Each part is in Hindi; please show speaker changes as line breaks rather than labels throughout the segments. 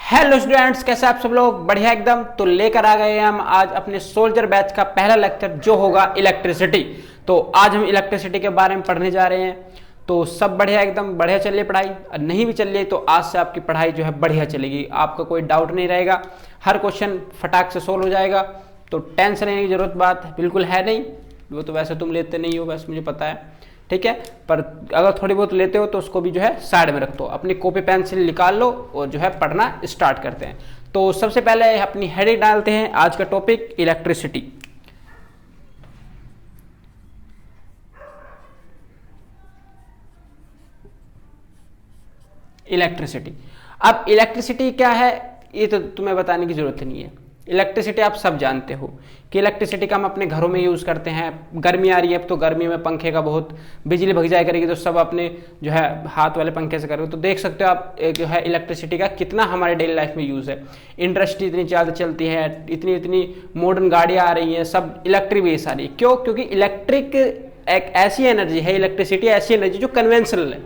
हेलो स्टूडेंट्स, कैसे आप सब लोग? बढ़िया एकदम। तो लेकर आ गए हैं हम आज अपने सोल्जर बैच का पहला लेक्चर जो होगा इलेक्ट्रिसिटी। तो आज हम इलेक्ट्रिसिटी के बारे में पढ़ने जा रहे हैं। तो सब बढ़िया एकदम बढ़िया चल रही है पढ़ाई, और नहीं भी चल रही तो आज से आपकी पढ़ाई जो है बढ़िया चलेगी, आपका कोई डाउट नहीं रहेगा, हर क्वेश्चन फटाक से सोल्व हो जाएगा। तो टेंशन लेने की जरूरत बात बिल्कुल है नहीं। वो तो वैसे तुम लेते नहीं हो, बस मुझे पता है, ठीक है। पर अगर थोड़ी बहुत लेते हो तो उसको भी जो है साइड में रख दो, अपनी कॉपी पेंसिल निकाल लो और जो है पढ़ना स्टार्ट करते हैं। तो सबसे पहले अपनी हेडिंग डालते हैं, आज का टॉपिक इलेक्ट्रिसिटी। इलेक्ट्रिसिटी, अब इलेक्ट्रिसिटी क्या है ये तो तुम्हें बताने की जरूरत नहीं है। इलेक्ट्रिसिटी आप सब जानते हो कि इलेक्ट्रिसिटी का हम अपने घरों में यूज़ करते हैं। गर्मी आ रही है अब, तो गर्मी में पंखे का बहुत बिजली भग जाया करेगी, तो सब अपने जो है हाथ वाले पंखे से करोगे। तो देख सकते हो आप जो है इलेक्ट्रिसिटी का कितना हमारे डेली लाइफ में यूज़ है। इंडस्ट्री इतनी ज़्यादा चलती है, इतनी इतनी मॉडर्न गाड़ियाँ आ रही हैं, सब इलेक्ट्रिक बेस आ रही है। क्यों? क्योंकि इलेक्ट्रिक एक ऐसी एनर्जी है, इलेक्ट्रिसिटी ऐसी एनर्जी जो कन्वेंशनल है,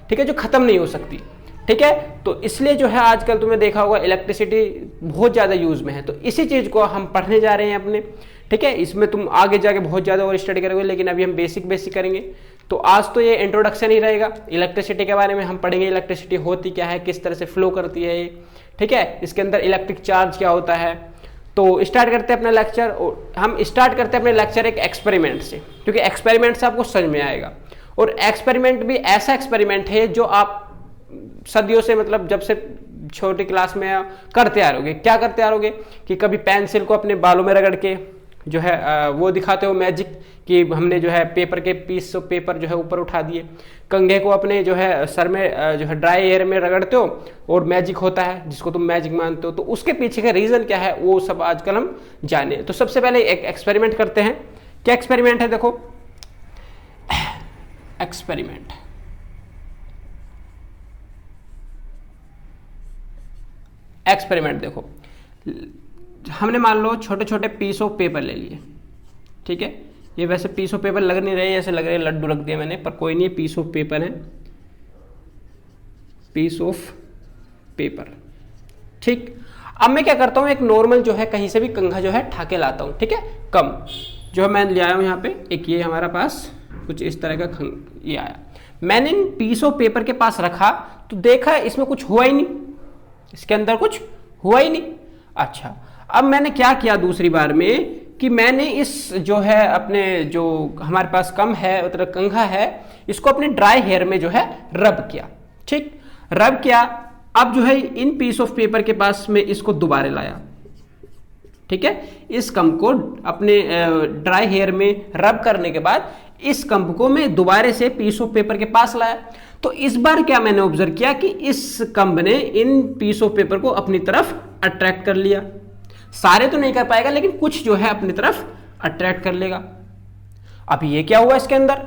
ठीक है, जो ख़त्म नहीं हो सकती, ठीक है। तो इसलिए जो है आजकल तुमने देखा होगा इलेक्ट्रिसिटी बहुत ज़्यादा यूज़ में है। तो इसी चीज़ को हम पढ़ने जा रहे हैं अपने, ठीक है। इसमें तुम आगे जाके बहुत ज़्यादा और स्टडी करोगे, लेकिन अभी हम बेसिक करेंगे। तो आज तो ये इंट्रोडक्शन ही रहेगा, इलेक्ट्रिसिटी के बारे में हम पढ़ेंगे, इलेक्ट्रिसिटी होती क्या है, किस तरह से फ्लो करती है ये, ठीक है। इसके अंदर इलेक्ट्रिक चार्ज क्या होता है। तो स्टार्ट करते हैं अपना लेक्चर। और हम स्टार्ट करते हैं अपने लेक्चर एक एक्सपेरिमेंट से, क्योंकि एक्सपेरिमेंट से आपको समझ में आएगा। और एक्सपेरिमेंट भी ऐसा एक्सपेरिमेंट है जो आप सदियों से, मतलब जब से छोटी क्लास में करते आ रहोगे। क्या करते आ रहोगे कि कभी पेंसिल को अपने बालों में रगड़ के जो है वो दिखाते हो मैजिक, कि हमने जो है पेपर के पीस ऑफ पेपर जो है ऊपर उठा दिए। कंघे को अपने जो है सर में जो है ड्राई एयर में रगड़ते हो और मैजिक होता है, जिसको तुम मैजिक मानते हो। तो उसके पीछे का रीजन क्या है वो सब आजकल हम जाने। तो सबसे पहले एक एक्सपेरिमेंट करते हैं। क्या एक्सपेरिमेंट है? देखो, एक्सपेरिमेंट देखो, हमने मान लो छोटे छोटे पीस ऑफ पेपर ले लिए, ठीक है। ये वैसे पीस ऑफ पेपर लग नहीं रहे, ऐसे लग रहे हैं लड्डू रख दिए मैंने, पर कोई नहीं, पीस ऑफ पेपर है, पीस ऑफ पेपर, ठीक। अब मैं क्या करता हूं, एक नॉर्मल जो है कहीं से भी कंघा जो है ठाके लाता हूं, ठीक है। कम जो है मैं ले आया हूं यहाँ पे, एक ये हमारा पास कुछ इस तरह का ये आया। मैंने इन पीस ऑफ पेपर के पास रखा तो देखा इसमें कुछ हुआ ही नहीं, इसके अंदर कुछ हुआ ही नहीं। अच्छा, अब मैंने क्या किया दूसरी बार में कि मैंने इस जो है अपने जो हमारे पास कम है मतलब कंघा है, इसको अपने ड्राई हेयर में जो है रब किया, ठीक, रब किया। अब जो है इन पीस ऑफ पेपर के पास में इसको दोबारा लाया, ठीक है। इस कम को अपने ड्राई हेयर में रब करने के बाद इस कंप को मैं दोबारा से पीस ऑफ पेपर के पास लाया। तो इस बार क्या मैंने ऑब्जर्व किया कि इस कंप ने इन पीस ऑफ पेपर को अपनी तरफ अट्रैक्ट कर लिया। सारे तो नहीं कर पाएगा, लेकिन कुछ जो है अपनी तरफ अट्रैक्ट कर लेगा। अब ये क्या हुआ इसके अंदर?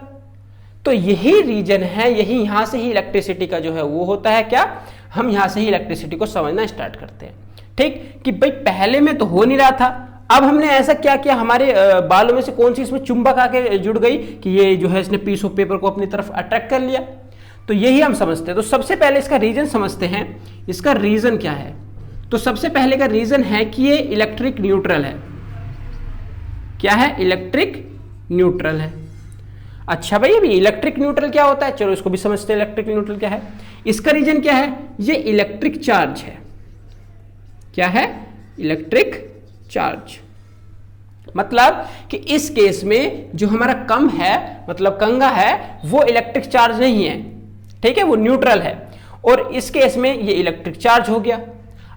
तो यही रीजन है, यही यहां से ही इलेक्ट्रिसिटी का जो है वो होता है। क्या? हम यहां से ही इलेक्ट्रिसिटी को समझना स्टार्ट करते हैं, ठीक, कि भाई पहले में तो हो नहीं रहा था। अब हमने ऐसा क्या किया, हमारे बालों में से कौन सी इसमें चुंबक आके जुड़ गई कि ये जो है इसने पीस ऑफ पेपर को अपनी तरफ अट्रैक्ट कर लिया। तो यही हम समझते हैं। तो सबसे पहले इसका रीजन समझते हैं। इसका रीजन क्या है? तो सबसे पहले का रीजन है कि ये इलेक्ट्रिक न्यूट्रल है। क्या है? इलेक्ट्रिक न्यूट्रल है। अच्छा भाई, अभी इलेक्ट्रिक न्यूट्रल क्या होता है, चलो इसको भी समझते हैं। इलेक्ट्रिक न्यूट्रल क्या है? इसका रीजन क्या है? ये इलेक्ट्रिक चार्ज है। क्या है? Electric charge. मतलब कि इस केस में जो हमारा कम है मतलब कंघा है वो इलेक्ट्रिक चार्ज नहीं है, ठीक है, वो न्यूट्रल है। और इस केस में ये इलेक्ट्रिक चार्ज हो गया।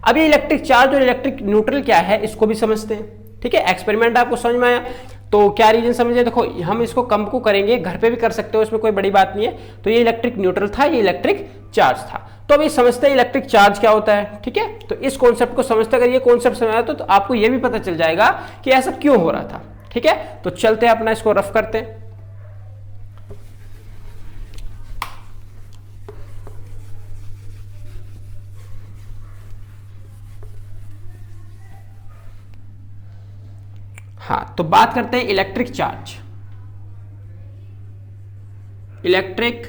अब ये इलेक्ट्रिक चार्ज और इलेक्ट्रिक न्यूट्रल क्या है इसको भी समझते हैं, ठीक है। एक्सपेरिमेंट आपको समझ में आया? तो क्या रीजन समझे? देखो, हम इसको कम को करेंगे, घर पे भी कर सकते हो, इसमें कोई बड़ी बात नहीं है। तो ये इलेक्ट्रिक न्यूट्रल था, ये इलेक्ट्रिक चार्ज था। तो अभी समझते हैं इलेक्ट्रिक चार्ज क्या होता है, ठीक है। तो इस कॉन्सेप्ट को समझते, अगर ये कॉन्सेप्ट समझ आया तो आपको ये भी पता चल जाएगा कि ऐसा क्यों हो रहा था, ठीक है। तो चलते हैं अपना इसको रफ करते हैं। हाँ, तो बात करते हैं इलेक्ट्रिक चार्ज। इलेक्ट्रिक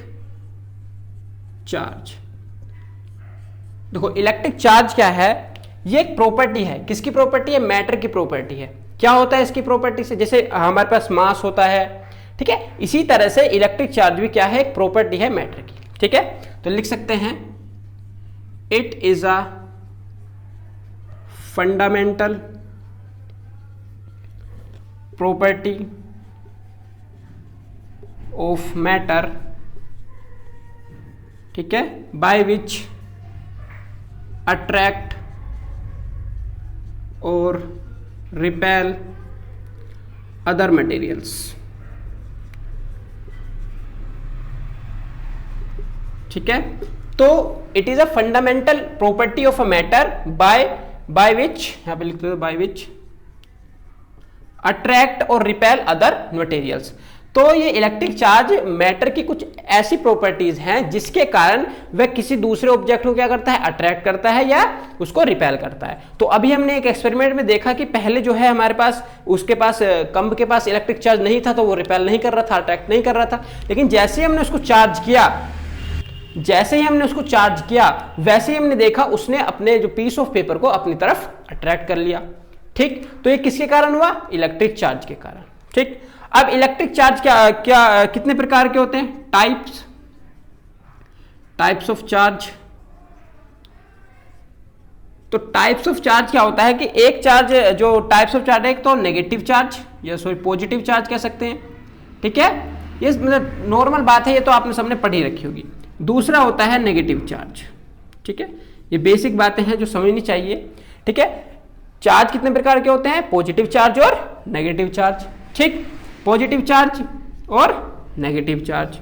चार्ज देखो इलेक्ट्रिक चार्ज क्या है, ये एक प्रॉपर्टी है। किसकी प्रॉपर्टी है? मैटर की प्रॉपर्टी है। क्या होता है इसकी प्रॉपर्टी से? जैसे हमारे पास मास होता है, ठीक है, इसी तरह से इलेक्ट्रिक चार्ज भी क्या है? एक प्रॉपर्टी है मैटर की, ठीक है। तो लिख सकते हैं it is a fundamental property of matter, ठीक है, बाय विच अट्रैक्ट और रिपेल अदर मटेरियल्स। ठीक है, तो it is a fundamental property of a matter by which, यहां पे लिखते हैं बाय विच अट्रैक्ट और रिपेल अदर मटेरियल्स। तो ये इलेक्ट्रिक चार्ज मैटर की कुछ ऐसी प्रॉपर्टीज हैं जिसके कारण वह किसी दूसरे ऑब्जेक्ट को क्या करता है? अट्रैक्ट करता है या उसको रिपेल करता है। तो अभी हमने एक एक्सपेरिमेंट में देखा कि पहले जो है हमारे पास उसके पास कंब के पास इलेक्ट्रिक चार्ज नहीं था, तो वो रिपेल नहीं कर रहा था, अट्रैक्ट नहीं कर रहा था। लेकिन जैसे ही हमने उसको चार्ज किया, वैसे ही हमने देखा उसने अपने जो पीस ऑफ पेपर को अपनी तरफ अट्रैक्ट कर लिया। ठीक, तो ये किसके कारण हुआ? इलेक्ट्रिक चार्ज के कारण। ठीक, अब इलेक्ट्रिक चार्ज कितने प्रकार के होते हैं? Types of charge. तो टाइप्स ऑफ चार्ज क्या होता है कि एक चार्ज, जो टाइप्स ऑफ चार्ज है, एक तो नेगेटिव चार्ज या सॉरी पॉजिटिव चार्ज कह सकते हैं, ठीक है, ये मतलब नॉर्मल बात है, ये तो आपने सबने पढ़ी रखी होगी। दूसरा होता है नेगेटिव चार्ज, ठीक है, ये बेसिक बातें हैं जो समझनी चाहिए। ठीक है, चार्ज कितने प्रकार के होते हैं? पॉजिटिव चार्ज और नेगेटिव चार्ज। ठीक, पॉजिटिव चार्ज और नेगेटिव चार्ज।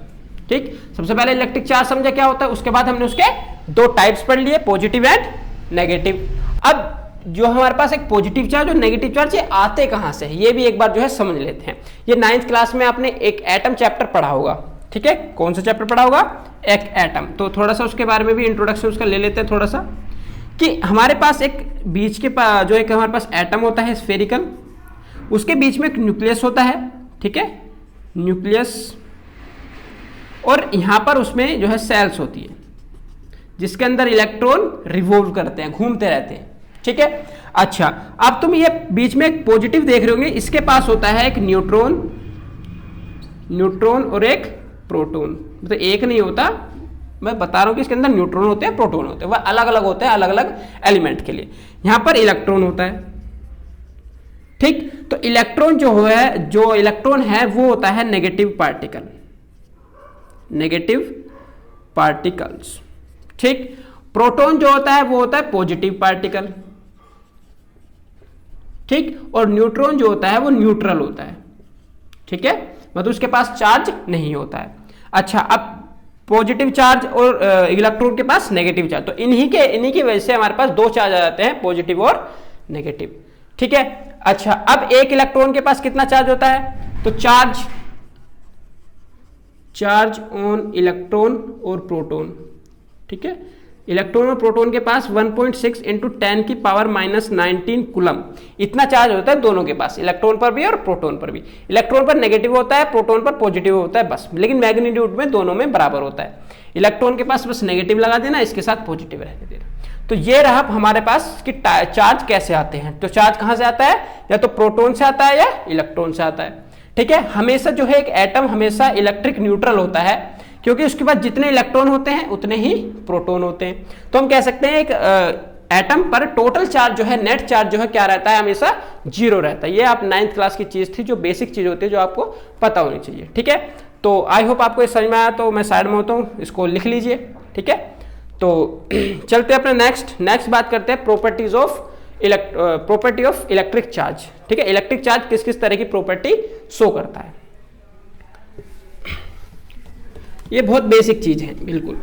ठीक, सबसे पहले इलेक्ट्रिक चार्ज समझा क्या होता है, उसके बाद हमने उसके दो टाइप्स पढ़ लिए, पॉजिटिव एंड नेगेटिव। अब जो हमारे पास एक पॉजिटिव चार्ज और नेगेटिव चार्ज, ये आते कहां से है, ये भी एक बार जो है समझ लेते हैं। ये 9th क्लास में आपने एक एटम चैप्टर पढ़ा होगा, ठीक है, कौन सा चैप्टर पढ़ा होगा? एक एटम। तो थोड़ा सा उसके बारे में भी इंट्रोडक्शन उसका ले लेते हैं थोड़ा सा, कि हमारे पास एक बीच के जो एक हमारे पास एटम होता है स्फेरिकल, उसके बीच में एक न्यूक्लियस होता है, ठीक है, न्यूक्लियस, और यहां पर उसमें जो है सेल्स होती है जिसके अंदर इलेक्ट्रॉन रिवॉल्व करते हैं, घूमते रहते हैं। ठीक है, अच्छा, अब तुम ये बीच में एक पॉजिटिव देख रहे होंगे, इसके पास होता है एक न्यूट्रॉन और एक प्रोटॉन। मतलब एक नहीं होता, मैं बता रहा हूं कि इसके अंदर न्यूट्रॉन होते हैं, प्रोटॉन होते हैं, वह अलग अलग होते हैं अलग अलग एलिमेंट के लिए। यहां पर इलेक्ट्रॉन होता है। ठीक, तो इलेक्ट्रॉन जो इलेक्ट्रॉन है वो होता है नेगेटिव पार्टिकल्स। ठीक, प्रोटॉन जो होता है वो होता है पॉजिटिव पार्टिकल। ठीक, और न्यूट्रॉन जो होता है वो न्यूट्रल होता है। ठीक है, मतलब उसके पास चार्ज नहीं होता है। अच्छा, अब पॉजिटिव चार्ज और इलेक्ट्रॉन के पास नेगेटिव चार्ज, तो इन्हीं की वजह से हमारे पास दो चार्ज आ जाते हैं, पॉजिटिव और नेगेटिव। ठीक है, अच्छा, अब एक इलेक्ट्रॉन के पास कितना चार्ज होता है? तो चार्ज ऑन इलेक्ट्रॉन और प्रोटॉन। ठीक है, इलेक्ट्रॉन और प्रोटॉन के पास 1.6 × 10⁻⁻19 कूलम इतना चार्ज होता है दोनों के पास, इलेक्ट्रॉन पर भी और प्रोटॉन पर भी। इलेक्ट्रॉन पर नेगेटिव होता है, प्रोटॉन पर पॉजिटिव होता है बस, लेकिन मैग्नीट्यूड में दोनों में बराबर होता है। इलेक्ट्रॉन के पास बस नेगेटिव लगा देना, इसके साथ पॉजिटिव रहने देना। तो ये रहा हमारे पास कि चार्ज कैसे आते हैं। तो चार्ज कहां से आता है? या तो प्रोटॉन से आता है या इलेक्ट्रॉन से आता है। ठीक है, हमेशा जो है एक एटम हमेशा इलेक्ट्रिक न्यूट्रल होता है, क्योंकि उसके बाद जितने इलेक्ट्रॉन होते हैं उतने ही प्रोटॉन होते हैं। तो हम कह सकते हैं एक एटम पर टोटल चार्ज जो है, नेट चार्ज जो है क्या रहता है? हमेशा 0 रहता है। ये आप 9th क्लास की चीज थी, जो बेसिक चीज होती है, जो आपको पता होनी चाहिए। ठीक है, तो आई होप आपको ये समझ में आया। तो मैं साइड में होता हूँ, इसको लिख लीजिए। ठीक है, तो चलते हैं अपने नेक्स्ट बात करते हैं प्रॉपर्टी ऑफ इलेक्ट्रिक चार्ज। ठीक है, इलेक्ट्रिक चार्ज किस किस तरह की प्रॉपर्टी शो करता है, ये बहुत बेसिक चीज है बिल्कुल।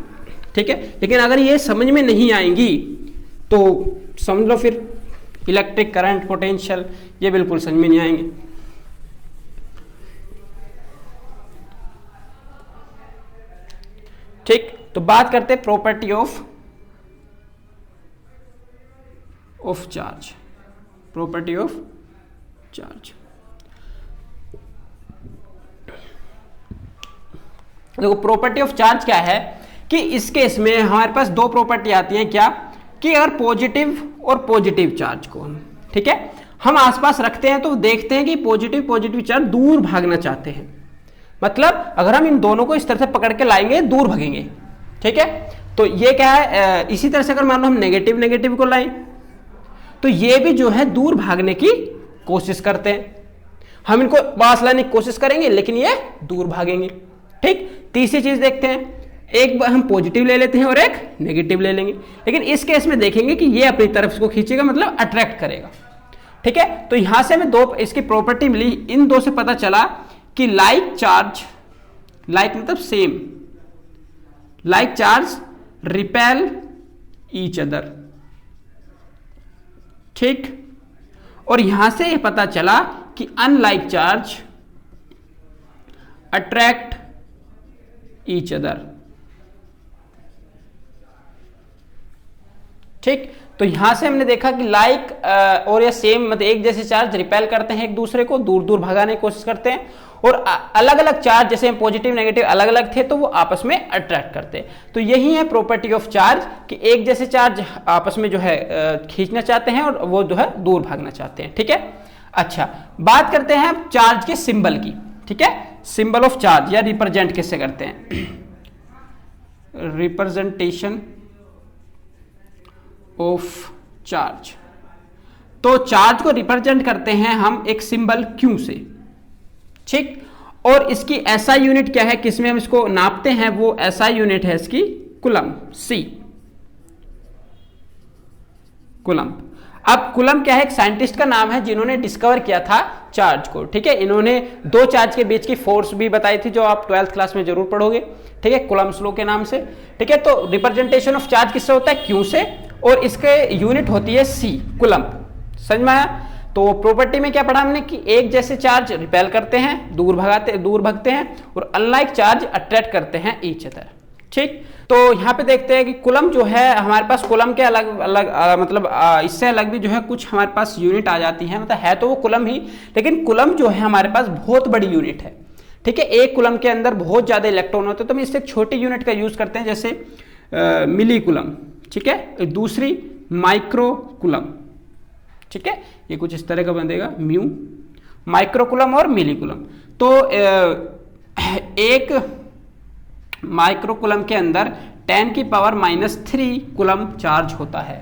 ठीक है, लेकिन अगर ये समझ में नहीं आएंगी तो समझ लो फिर इलेक्ट्रिक करंट, पोटेंशियल, ये बिल्कुल समझ में नहीं आएंगे। ठीक, तो बात करते हैं property of charge. Property of charge, देखो प्रॉपर्टी ऑफ चार्ज क्या है कि इस केस में हमारे पास दो प्रॉपर्टी आती हैं। क्या? कि अगर पॉजिटिव और पॉजिटिव चार्ज को ठीक है हम आसपास रखते हैं तो देखते हैं कि पॉजिटिव पॉजिटिव चार्ज दूर भागना चाहते हैं। मतलब अगर हम इन दोनों को इस तरह से पकड़ के लाएंगे दूर भागेंगे, ठीक है। तो ये क्या है, इसी तरह से अगर मान लो हम नेगेटिव नेगेटिव को लाएं तो ये भी जो है दूर भागने की कोशिश करते हैं। हम इनको पास लाने की कोशिश करेंगे लेकिन ये दूर भागेंगे, ठीक। तीसरी चीज देखते हैं, एक हम पॉजिटिव ले लेते हैं और एक नेगेटिव ले लेंगे, लेकिन इस केस में देखेंगे कि ये अपनी तरफ को खींचेगा, मतलब अट्रैक्ट करेगा, ठीक है। तो यहां से हमें दो इसकी प्रॉपर्टी मिली, इन दो से पता चला कि लाइक चार्ज, लाइक मतलब same, like charge repel each other, ठीक। और यहां से यह पता चला कि unlike charge attract each other, ठीक। तो यहां से हमने देखा कि लाइक और या सेम मतलब एक जैसे चार्ज रिपेल करते हैं एक दूसरे को, दूर दूर भगाने की कोशिश करते हैं, और अलग अलग चार्ज जैसे पॉजिटिव नेगेटिव अलग अलग थे तो वो आपस में अट्रैक्ट करते हैं। तो यही है प्रॉपर्टी ऑफ चार्ज कि एक जैसे चार्ज आपस में जो है खींचना चाहते हैं और वो जो है दूर भागना चाहते हैं, ठीक है। अच्छा, बात करते हैं चार्ज के सिंबल की, ठीक है। सिंबल ऑफ चार्ज या रिप्रेजेंट किससे करते हैं, रिप्रेजेंटेशन ऑफ चार्ज। तो चार्ज को रिप्रेजेंट करते हैं हम एक सिंबल Q से, ठीक। और इसकी SI यूनिट क्या है, किसमें हम इसको नापते हैं, वो SI यूनिट है इसकी कूलम, C, कूलम। अब कूलम क्या है, एक साइंटिस्ट का नाम है जिन्होंने डिस्कवर किया था चार्ज को, ठीक है। इन्होंने दो चार्ज के बीच की फोर्स भी बताई थी जो आप 12th क्लास में जरूर पढ़ोगे, ठीक है, कूलम्स लॉ के नाम से, ठीक है। तो रिप्रेजेंटेशन ऑफ चार्ज किससे होता है, Q से, और इसके यूनिट होती है C, कूलम। समझ में आया। तो प्रॉपर्टी में क्या पढ़ा हमने कि एक जैसे चार्ज रिपेल करते हैं, दूर भगते हैं, और अनलाइक चार्ज अट्रैक्ट करते हैं ईच अदर, ठीक। तो यहाँ पे देखते हैं कि कूलम जो है हमारे पास, कूलम के अलग अलग मतलब इससे अलग भी जो है कुछ हमारे पास यूनिट आ जाती है, मतलब है तो वो कूलम ही, लेकिन कूलम जो है हमारे पास बहुत बड़ी यूनिट है, ठीक है। एक कूलम के अंदर बहुत ज्यादा इलेक्ट्रॉन होते हैं, तो हम इससे एक छोटी यूनिट का यूज करते हैं, जैसे मिली कूलम, ठीक है। दूसरी माइक्रो कूलम, ठीक है। ये कुछ इस तरह का बनेगा, म्यू, माइक्रो कूलम और मिली कूलम। तो एक माइक्रो कूलम के अंदर 10⁻³ कूलम चार्ज होता है,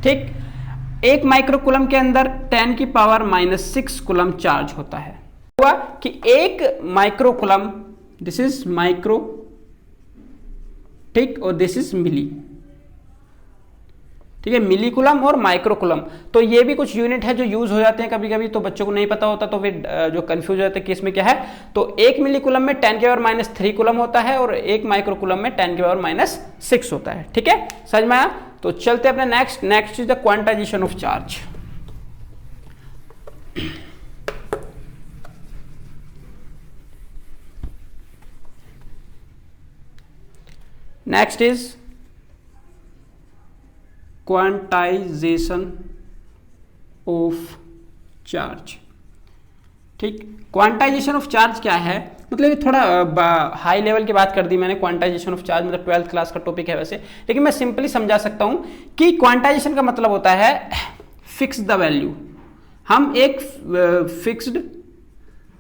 ठीक। एक माइक्रो कूलम के अंदर 10⁻⁻6 कूलम चार्ज होता है। हुआ कि एक micro coulomb, this is micro, ठीक, और दिस इज मिली, ठीक है, मिली कूलम और माइक्रो कूलम। तो ये भी कुछ यूनिट है जो यूज हो जाते हैं कभी कभी, तो बच्चों को नहीं पता होता तो फिर जो कंफ्यूज हो जाते हैं कि इसमें क्या है। तो एक मिली कूलम में 10⁻³ कूलम होता है और एक माइक्रो कूलम में 10⁻6 होता है, ठीक है। समझ में आया। तो चलते अपने next is the quantization of charge. Next is quantization of charge, ठीक। क्वांटाइजेशन ऑफ चार्ज क्या है, मतलब थोड़ा हाई लेवल की बात कर दी मैंने। क्वांटाइजेशन ऑफ चार्ज मतलब 12th क्लास का टॉपिक है वैसे, लेकिन मैं सिंपली समझा सकता हूं कि क्वांटाइजेशन का मतलब होता है फिक्स द वैल्यू। हम एक फिक्स्ड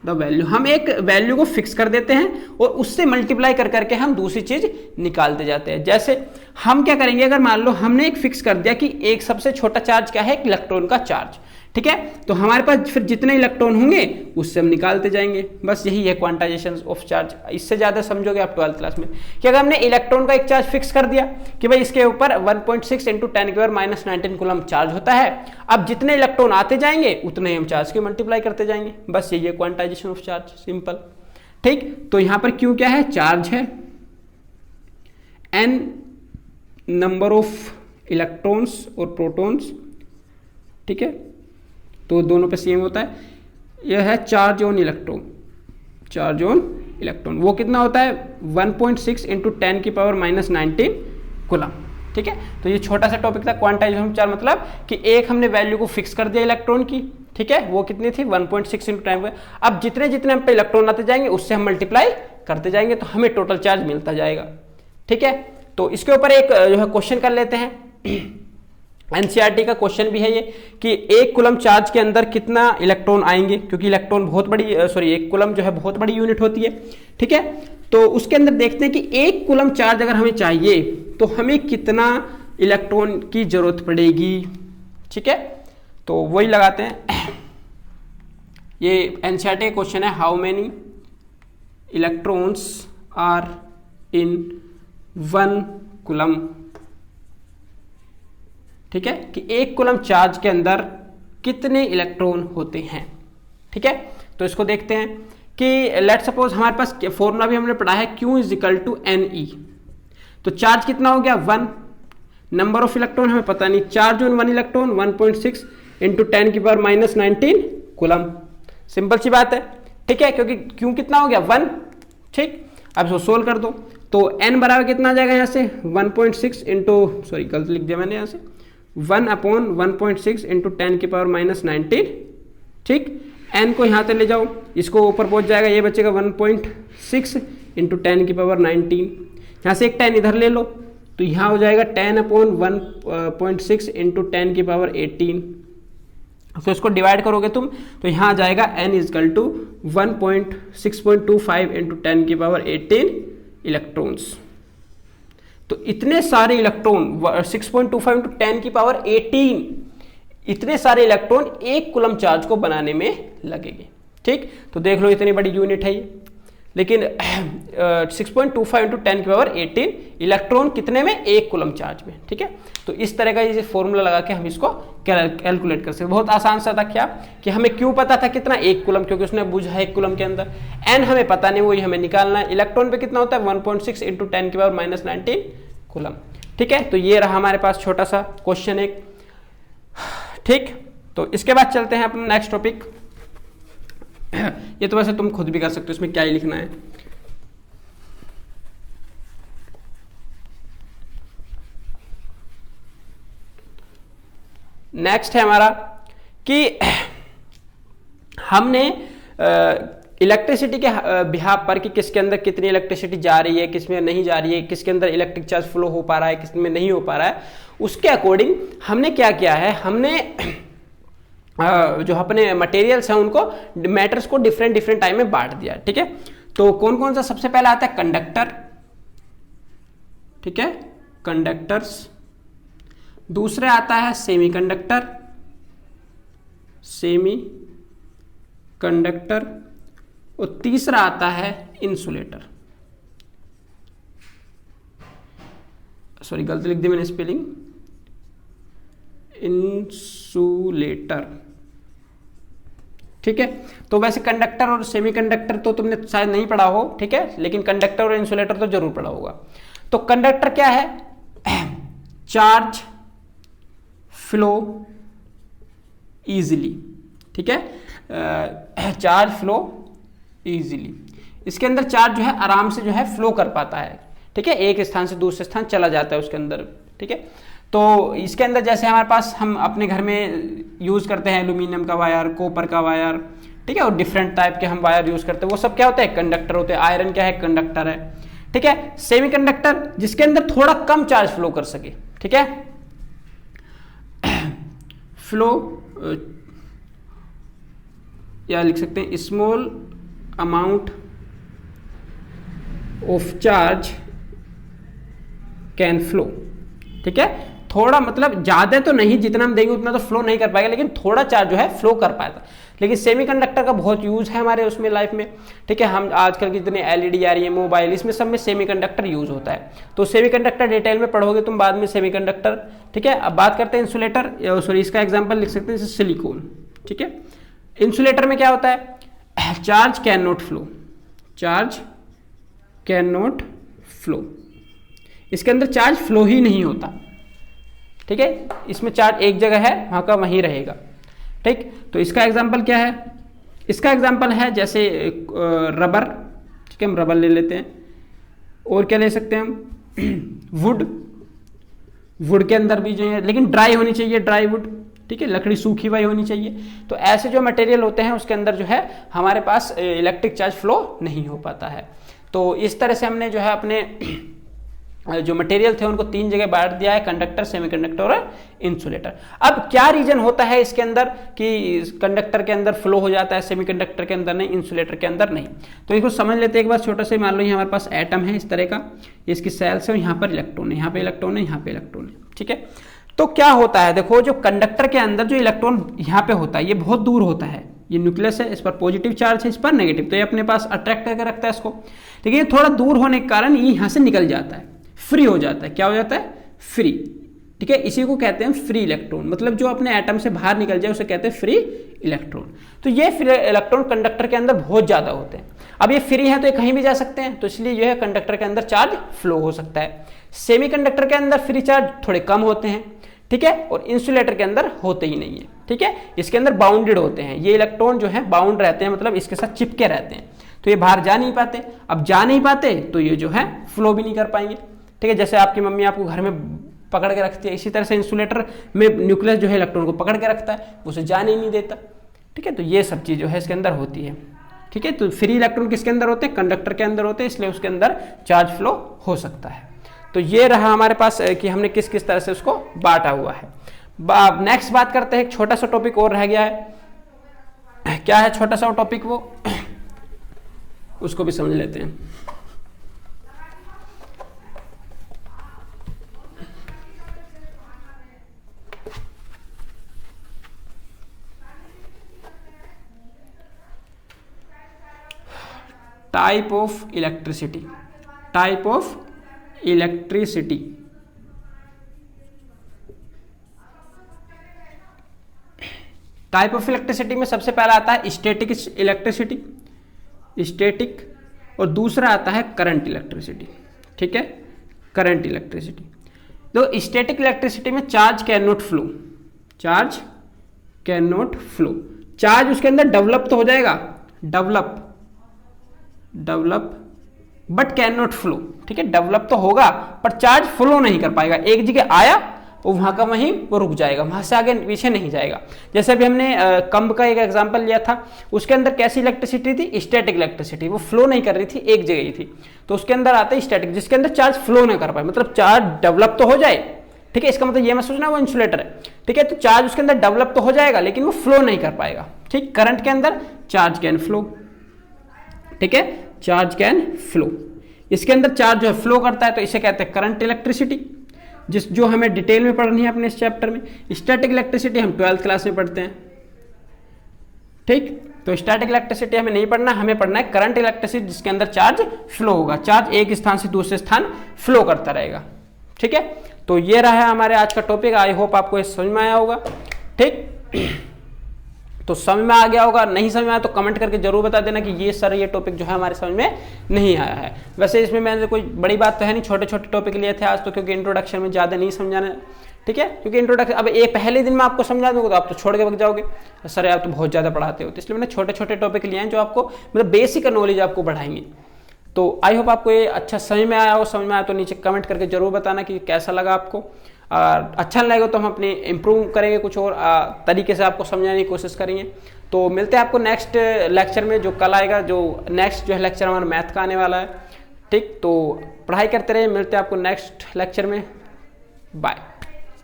द वैल्यू, हम एक वैल्यू को फिक्स कर देते हैं और उससे मल्टीप्लाई कर करके हम दूसरी चीज निकालते जाते हैं। जैसे हम क्या करेंगे, अगर मान लो हमने एक फिक्स कर दिया कि एक सबसे छोटा चार्ज क्या है, एक इलेक्ट्रॉन का चार्ज, ठीक है। तो हमारे पास फिर जितने इलेक्ट्रॉन होंगे उससे हम निकालते जाएंगे, बस यही है क्वांटाइजेशन ऑफ चार्ज। इससे ज्यादा समझोगे आप 12th क्लास में कि अगर हमने इलेक्ट्रॉन का एक चार्ज फिक्स कर दिया कि भाई इसके ऊपर 1.6 × 10⁻⁻19 कूलम चार्ज होता है, अब जितने इलेक्ट्रॉन आते जाएंगे उतने हम चार्ज के मल्टीप्लाई करते जाएंगे, बस यही है क्वांटाइजेशन ऑफ चार्ज, सिंपल, ठीक। तो यहां पर क्यों क्या है, चार्ज है, n नंबर ऑफ इलेक्ट्रॉन्स और प्रोटॉन्स, ठीक है। तो दोनों पे सेम होता है। यह है charge on electron, charge on electron, वो कितना होता है 1.6 × 10⁻⁻19 कूलम, ठीक है। तो ये छोटा सा टॉपिक था क्वांटाइजेशन चार्ज, मतलब कि एक हमने वैल्यू को फिक्स कर दिया इलेक्ट्रॉन की, ठीक है, वो कितनी थी 1.6 × 10। अब जितने जितने हम पे इलेक्ट्रॉन आते जाएंगे उससे हम मल्टीप्लाई करते जाएंगे तो हमें टोटल चार्ज मिलता जाएगा, ठीक है। तो इसके ऊपर एक जो है क्वेश्चन कर लेते हैं। एनसीईआरटी का क्वेश्चन भी है ये कि एक कूलम चार्ज के अंदर कितना इलेक्ट्रॉन आएंगे, क्योंकि इलेक्ट्रॉन बहुत बड़ी एक कूलम जो है बहुत बड़ी यूनिट होती है, ठीक है। तो उसके अंदर देखते हैं कि एक कूलम चार्ज अगर हमें चाहिए तो हमें कितना इलेक्ट्रॉन की जरूरत पड़ेगी, ठीक है। तो वही लगाते हैं, ये एनसीईआरटी का क्वेश्चन है, how many electrons are in 1 coulomb, ठीक है, कि एक कूलम चार्ज के अंदर कितने इलेक्ट्रॉन होते हैं, ठीक है। तो इसको देखते हैं कि लेट सपोज हमारे पास फॉर्मूला भी हमने पढ़ा है, Q is equal to NE। तो चार्ज कितना हो गया 1, नंबर ऑफ इलेक्ट्रॉन हमें पता नहीं, चार्ज ऑन 1 इलेक्ट्रॉन 1.6 इंटू 10 की पावर माइनस 19 कूलम, सिंपल सी बात है, ठीक है, क्योंकि Q कितना हो गया 1, ठीक। अब इसको सोल्व कर दो तो N बराबर कितना आ जाएगा यहाँ से 1.6 इंटू, सॉरी गलत लिख दिया मैंने यहाँ से, 1/1.6 इंटू 10 की पावर माइनस 19, ठीक। N को यहाँ से ले जाओ, इसको ऊपर पहुँच जाएगा, ये बचेगा 1.6 इंटू 10 की पावर 19, यहाँ से एक 10 इधर ले लो तो यहाँ हो जाएगा 10/1.6 इंटू 10 की पावर 18। तो इसको डिवाइड करोगे तुम तो यहाँ आ जाएगा N इजकल टू 1.6.25 इंटू 10 की पावर 18 इलेक्ट्रॉन्स। तो इतने सारे इलेक्ट्रॉन 6.25 इंटू 10 की पावर 18, इतने सारे इलेक्ट्रॉन एक कूलम चार्ज को बनाने में लगेंगे, ठीक। तो देख लो इतनी बड़ी यूनिट है ये, लेकिन 6.25 इंटू 10 की पावर 18 इलेक्ट्रॉन कितने में, एक कूलम चार्ज में, ठीक है। तो इस तरह का ये फॉर्मूला लगा के हम इसको कैलकुलेट कर सकते हैं। बहुत आसान सा था क्या कि हमें क्यों पता था कितना, एक कूलम, क्योंकि उसने बुझा है एक कूलम के अंदर, एन हमें पता नहीं, वही हमें निकालना है। इलेक्ट्रॉन पे कितना होता है 1.6 इंटू 10 की पावर माइनस 19 कूलम, ठीक है। तो ये रहा हमारे पास छोटा सा क्वेश्चन एक, ठीक। तो इसके बाद चलते हैं अपना नेक्स्ट टॉपिक। ये तो वैसे तुम खुद भी कर सकते हो, इसमें क्या ही लिखना है। नेक्स्ट है हमारा कि हमने इलेक्ट्रिसिटी के बिहाफ पर कि किसके अंदर कितनी इलेक्ट्रिसिटी जा रही है, किसमें नहीं जा रही है, किसके अंदर इलेक्ट्रिक चार्ज फ्लो हो पा रहा है, किसमें नहीं हो पा रहा है, उसके अकॉर्डिंग हमने क्या किया है, हमने जो अपने मटेरियल्स हैं उनको, मैटर्स को डिफरेंट डिफरेंट टाइम में बांट दिया, ठीक है। तो कौन कौन सा, सबसे पहला आता है कंडक्टर, ठीक है, कंडक्टर्स। दूसरे आता है सेमीकंडक्टर, सेमी कंडक्टर। और तीसरा आता है इंसुलेटर, सॉरी गलती लिख दी मैंने स्पेलिंग, इंसुलेटर, ठीक है। तो वैसे कंडक्टर और सेमीकंडक्टर तो तुमने शायद नहीं पढ़ा हो, ठीक है, लेकिन कंडक्टर और इंसुलेटर तो जरूर पढ़ा होगा। तो कंडक्टर क्या है, चार्ज फ्लो इजीली, ठीक है, चार्ज फ्लो इजीली, इसके अंदर चार्ज जो है आराम से जो है फ्लो कर पाता है, ठीक है, एक स्थान से दूसरे स्थान चला जाता है उसके अंदर, ठीक है। तो इसके अंदर जैसे हमारे पास, हम अपने घर में यूज करते हैं एल्यूमिनियम का वायर, कॉपर का वायर, ठीक है, और डिफरेंट टाइप के हम वायर यूज करते हैं, वो सब क्या होते हैं, कंडक्टर होते हैं। आयरन क्या है, कंडक्टर है, ठीक है। सेमीकंडक्टर जिसके अंदर थोड़ा कम चार्ज फ्लो कर सके, ठीक है, फ्लो या लिख सकते हैं small amount of charge can flow, ठीक है, थोड़ा मतलब ज्यादा तो नहीं, जितना हम देंगे उतना तो फ्लो नहीं कर पाएगा, लेकिन थोड़ा चार्ज जो है फ्लो कर पाएगा। लेकिन सेमीकंडक्टर का बहुत यूज है हमारे उसमें लाइफ में, ठीक है। हम आजकल कितने एलईडी आ रही है, मोबाइल, इसमें सब में सेमीकंडक्टर यूज होता है। तो सेमीकंडक्टर डिटेल में पढ़ोगे तुम बाद में सेमीकंडक्टर, ठीक है। अब बात करते हैं इंसुलेटर, सॉरी इसका एग्जांपल लिख सकते हैं जैसे सिलिकॉन, ठीक है। इंसुलेटर में क्या होता है, charge can not flow, charge can not flow, इसके अंदर चार्ज फ्लो ही नहीं होता, ठीक है। इसमें चार्ज एक जगह है, वहां का वहीं रहेगा, ठीक। तो इसका एग्जांपल क्या है, इसका एग्जांपल है जैसे रबर, ठीक है, हम रबर ले लेते हैं। और क्या ले सकते हैं हम, वुड, वुड के अंदर भी जो है, लेकिन ड्राई होनी चाहिए, ड्राई वुड, ठीक है, लकड़ी सूखी हुई होनी चाहिए। तो ऐसे जो मटेरियल होते हैं उसके अंदर जो है हमारे पास इलेक्ट्रिक चार्ज फ्लो नहीं हो पाता है। तो इस तरह से हमने जो है अपने जो मटेरियल थे उनको 3 जगह बांट दिया है, कंडक्टर, सेमीकंडक्टर और इंसुलेटर। अब क्या रीजन होता है इसके अंदर कि कंडक्टर के अंदर फ्लो हो जाता है, सेमीकंडक्टर के अंदर नहीं, इंसुलेटर के अंदर नहीं? तो इसको समझ लेते हैं एक बार छोटा सा। मान लो हमारे पास एटम है इस तरह का, इसकी सेल्स है, यहाँ पर इलेक्ट्रॉन है, यहाँ पे इलेक्ट्रॉन है, यहाँ पे इलेक्ट्रॉन है, ठीक है। तो क्या होता है, देखो जो कंडक्टर के अंदर जो इलेक्ट्रॉन यहाँ पे होता है ये बहुत दूर होता है, ये न्यूक्लियस है, इस पर पॉजिटिव चार्ज है, इस पर नेगेटिव, तो ये अपने पास अट्रैक्ट करके रखता है इसको। लेकिन ये थोड़ा दूर होने के कारण ये यहाँ से निकल जाता है, फ्री हो जाता है। क्या हो जाता है? फ्री, ठीक है। इसी को कहते हैं फ्री इलेक्ट्रॉन, मतलब जो अपने एटम से बाहर निकल जाए उसे कहते हैं फ्री इलेक्ट्रॉन। तो ये फ्री इलेक्ट्रॉन कंडक्टर के अंदर बहुत ज्यादा होते हैं। अब ये फ्री है तो ये कहीं भी जा सकते हैं, तो इसलिए जो है कंडक्टर के अंदर चार्ज फ्लो हो सकता है। सेमीकंडक्टर के अंदर फ्री चार्ज थोड़े कम होते हैं, ठीक है, और इंसुलेटर के अंदर होते ही नहीं है, ठीक है। इसके अंदर बाउंडेड होते हैं, ये इलेक्ट्रॉन जो है बाउंड रहते हैं, मतलब इसके साथ चिपके रहते हैं, तो ये बाहर जा नहीं पाते। अब जा नहीं पाते तो ये जो है फ्लो भी नहीं कर पाएंगे, ठीक है। जैसे आपकी मम्मी आपको घर में पकड़ के रखती है, इसी तरह से इंसुलेटर में न्यूक्लियस जो है इलेक्ट्रॉन को पकड़ के रखता है, उसे जाने ही नहीं देता, ठीक है। तो ये सब चीज जो है इसके अंदर होती है, ठीक है। तो फ्री इलेक्ट्रॉन किसके अंदर होते हैं? कंडक्टर के अंदर होते हैं, इसलिए उसके अंदर चार्ज फ्लो हो सकता है। तो ये रहा हमारे पास कि हमने किस किस तरह से उसको बांटा हुआ है। नेक्स्ट बात करते हैं, एक छोटा सा टॉपिक और रह गया है। क्या है छोटा सा टॉपिक? वो उसको भी समझ लेते हैं। Type of electricity, type of electricity. Type of electricity में सबसे पहला आता है स्टैटिक इलेक्ट्रिसिटी, स्टैटिक, और दूसरा आता है करंट इलेक्ट्रिसिटी, ठीक है, करंट इलेक्ट्रिसिटी। तो स्टैटिक इलेक्ट्रिसिटी में charge can not flow, charge can not flow, charge उसके अंदर डेवलप तो हो जाएगा, develop but can not flow, ठीक है। डेवलप तो होगा पर चार्ज फ्लो नहीं कर पाएगा, एक जगह आया और वहां का वहीं वो रुक जाएगा, वहां से आगे पीछे नहीं जाएगा। जैसे अभी हमने कंब का एक एग्जांपल लिया था, उसके अंदर कैसी इलेक्ट्रिसिटी थी? स्टैटिक इलेक्ट्रिसिटी, वो फ्लो नहीं कर रही थी, एक जगह ही थी, तो उसके अंदर आता है स्टैटिक, जिसके अंदर चार्ज फ्लो नहीं कर पाए, मतलब चार्ज डेवलप तो हो जाए, ठीक है। इसका मतलब ये मत सोचना वो इंसुलेटर है, ठीक है। तो चार्ज उसके अंदर डेवलप तो हो जाएगा लेकिन वो फ्लो नहीं कर पाएगा, ठीक। करंट के अंदर चार्ज कैन फ्लो, ठीक है, चार्ज कैन फ्लो। इसके अंदर चार्ज जो है फ्लो करता है, तो इसे कहते हैं करंट इलेक्ट्रिसिटी, जो हमें डिटेल में पढ़नी है अपने इस चैप्टर में। स्टैटिक इलेक्ट्रिसिटी हम 12th क्लास में पढ़ते हैं, ठीक। तो स्टैटिक इलेक्ट्रिसिटी हमें नहीं पढ़ना, हमें पढ़ना है करंट इलेक्ट्रिसिटी, जिसके अंदर चार्ज फ्लो होगा, चार्ज एक स्थान से दूसरे स्थान फ्लो करता रहेगा, ठीक है। तो ये रहा हमारे आज का टॉपिक। आई होप आपको ये समझ में आया होगा, ठीक। तो समझ में आ गया होगा, नहीं समझ में आया तो कमेंट करके जरूर बता देना कि ये सर ये टॉपिक जो है हमारे समझ में नहीं आया है। वैसे इसमें मैंने कोई बड़ी बात तो है नहीं, छोटे छोटे टॉपिक लिए थे आज तो, क्योंकि इंट्रोडक्शन में ज़्यादा नहीं समझाना, ठीक है। क्योंकि इंट्रोडक्शन अब एक पहले दिन में आपको समझा दूंगा तो आप तो छोड़ के भाग जाओगे, सर आप तो बहुत ज़्यादा पढ़ाते हो, तो इसलिए मैंने छोटे छोटे टॉपिक लिए हैं जो आपको मतलब बेसिक नॉलेज आपको बढ़ाएंगे। तो आई होप आपको ये अच्छा समझ में आया हो, समझ में आया तो नीचे कमेंट करके जरूर बताना कि कैसा लगा आपको। अच्छा नहीं लगेगा तो हम अपने इम्प्रूव करेंगे, कुछ और तरीके से आपको समझाने की कोशिश करेंगे। तो मिलते हैं आपको नेक्स्ट लेक्चर में, जो कल आएगा, जो नेक्स्ट जो है लेक्चर हमारा मैथ का आने वाला है, ठीक। तो पढ़ाई करते रहिए, मिलते हैं आपको नेक्स्ट लेक्चर में, बाय।